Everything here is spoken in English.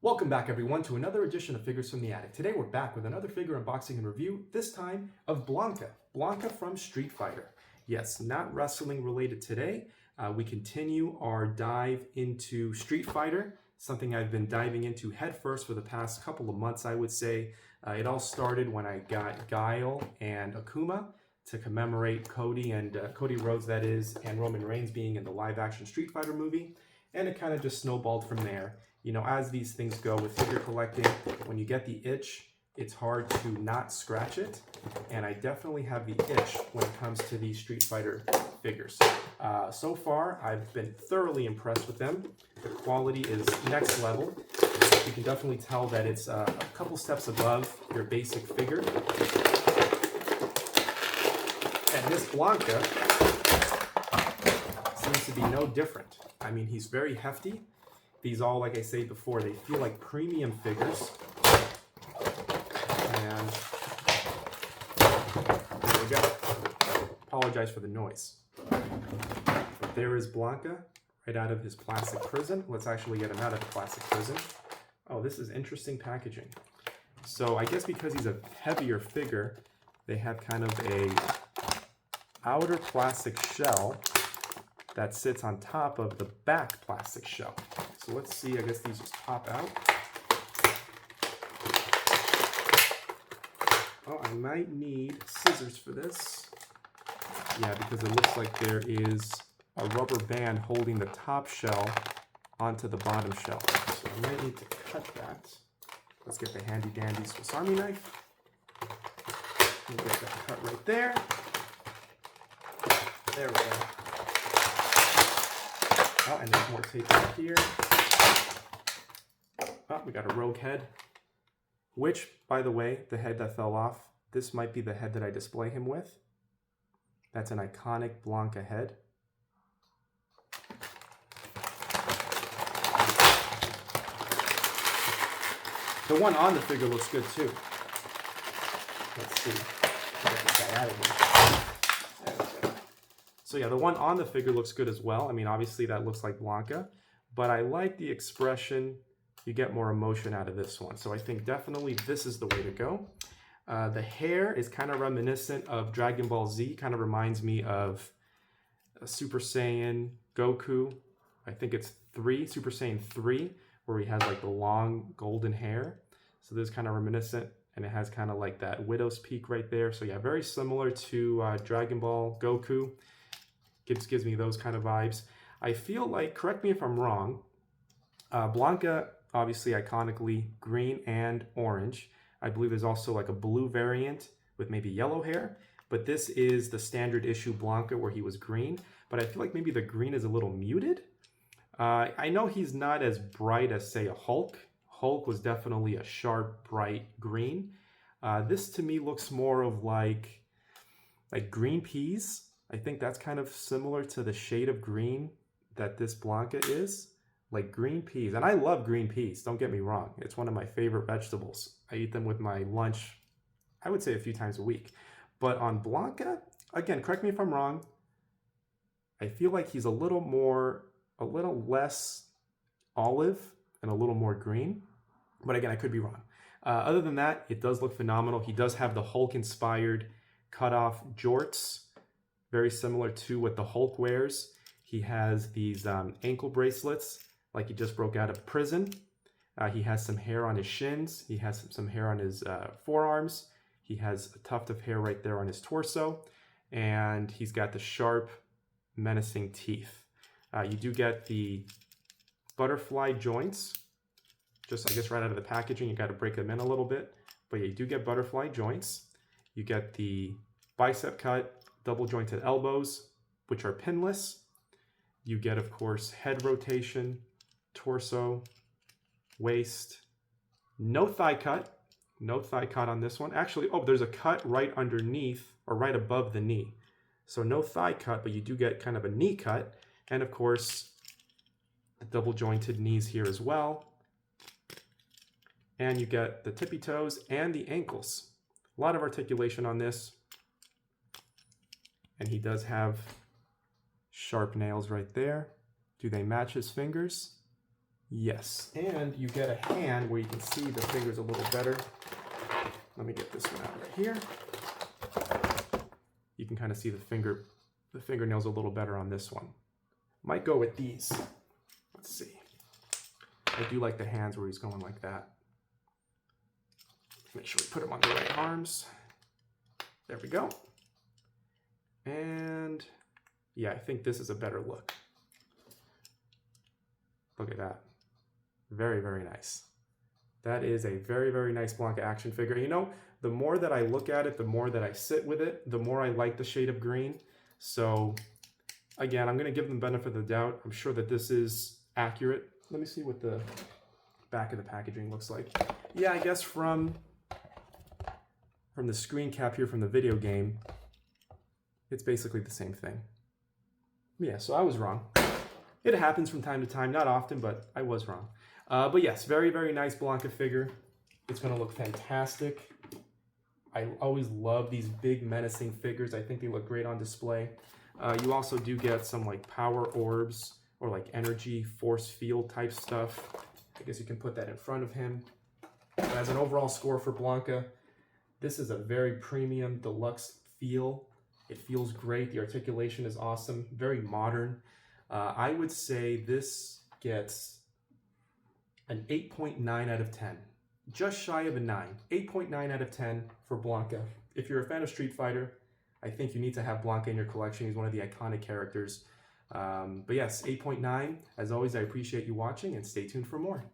Welcome back everyone to another edition of Figures from the Attic. Today we're back with another figure unboxing and review, this time of Blanka. Blanka from Street Fighter. Yes, not wrestling related today. We continue our dive into Street Fighter, something I've been diving into headfirst for the past couple of months, I would say. It all started when I got Guile and Akuma to commemorate Cody Rhodes, that is, and Roman Reigns being in the live-action Street Fighter movie. And it kind of just snowballed from there. You know, as these things go with figure collecting, when you get the itch, it's hard to not scratch it. And I definitely have the itch when it comes to these Street Fighter figures. So far, I've been thoroughly impressed with them. The quality is next level. You can definitely tell that it's a couple steps above your basic figure. And this Blanka seems to be no different. I mean, he's very hefty. These all, like I say before, they feel like premium figures. And there we go. Apologize for the noise. But there is Blanka right out of his plastic prison. Let's actually get him out of the plastic prison. Oh, this is interesting packaging. So I guess because he's a heavier figure, they have kind of a outer plastic shell that sits on top of the back plastic shell. So let's see, I guess these just pop out. Oh, I might need scissors for this. Yeah, because it looks like there is a rubber band holding the top shell onto the bottom shell. So I might need to cut that. Let's get the handy dandy Swiss Army knife. And get that cut right there. There we go. Oh, and there's more tape right here. Oh, we got a rogue head. Which, by the way, the head that fell off, this might be the head that I display him with. That's an iconic Blanka head. The one on the figure looks good too. Let's see. Get this guy out of here. So yeah, the one on the figure looks good as well. I mean, obviously that looks like Blanka, but I like the expression. You get more emotion out of this one. So I think definitely this is the way to go. The hair is kind of reminiscent of Dragon Ball Z, kind of reminds me of Super Saiyan Goku. I think it's Super Saiyan 3, where he has like the long golden hair. So this is kind of reminiscent, and it has kind of like that widow's peak right there. So yeah, very similar to Dragon Ball Goku. Gives me those kind of vibes. I feel like, correct me if I'm wrong, Blanka, obviously iconically green and orange. I believe there's also like a blue variant with maybe yellow hair, but this is the standard issue Blanka where he was green, but I feel like maybe the green is a little muted. I know he's not as bright as, say, a Hulk. Hulk was definitely a sharp, bright green. This to me looks more of like green peas. I think that's kind of similar to the shade of green that this Blanka is, like green peas. And I love green peas, don't get me wrong. It's one of my favorite vegetables. I eat them with my lunch, I would say a few times a week. But on Blanka, again, correct me if I'm wrong, I feel like he's a little less olive and a little more green. But again, I could be wrong. Other than that, it does look phenomenal. He does have the Hulk-inspired cut-off jorts, very similar to what the Hulk wears. He has these ankle bracelets, like he just broke out of prison. He has some hair on his shins. He has some hair on his forearms. He has a tuft of hair right there on his torso. And he's got the sharp, menacing teeth. You do get the butterfly joints. Just, I guess, right out of the packaging. You got to break them in a little bit. But yeah, you do get butterfly joints. You get the bicep cut, double jointed elbows, which are pinless. You get, of course, head rotation, torso, waist, no thigh cut. No thigh cut on this one. Actually, oh, there's a cut right underneath or right above the knee. So no thigh cut, but you do get kind of a knee cut. And of course, the double jointed knees here as well. And you get the tippy toes and the ankles. A lot of articulation on this. And he does have sharp nails right there. Do they match his fingers? Yes, and you get a hand where you can see the fingers a little better. Let me get this one out right here. You can kind of see the fingernails a little better on this one. Might go with these. Let's see. I do like the hands where he's going like that. Make sure we put them on the right arms. There we go. And yeah, I think this is a better look. Look at that. Very, very nice. That is a very, very nice Blanka action figure. You know, the more that I look at it, the more that I sit with it, the more I like the shade of green. So again, I'm going to give them the benefit of the doubt. I'm sure that this is accurate. Let me see what the back of the packaging looks like. Yeah, I guess from the screen cap here from the video game, it's basically the same thing. Yeah, so I was wrong. It happens from time to time, not often, but I was wrong. But yes, very, very nice Blanka figure. It's going to look fantastic. I always love these big menacing figures. I think they look great on display. You also do get some like power orbs or like energy force field type stuff. I guess you can put that in front of him. As an overall score for Blanka, this is a very premium deluxe feel. It feels great. The articulation is awesome, very modern. I would say this gets an 8.9 out of 10. Just shy of a 9. 8.9 out of 10 for Blanka. If you're a fan of Street Fighter, I think you need to have Blanka in your collection. He's one of the iconic characters. But yes, 8.9. As always, I appreciate you watching and stay tuned for more.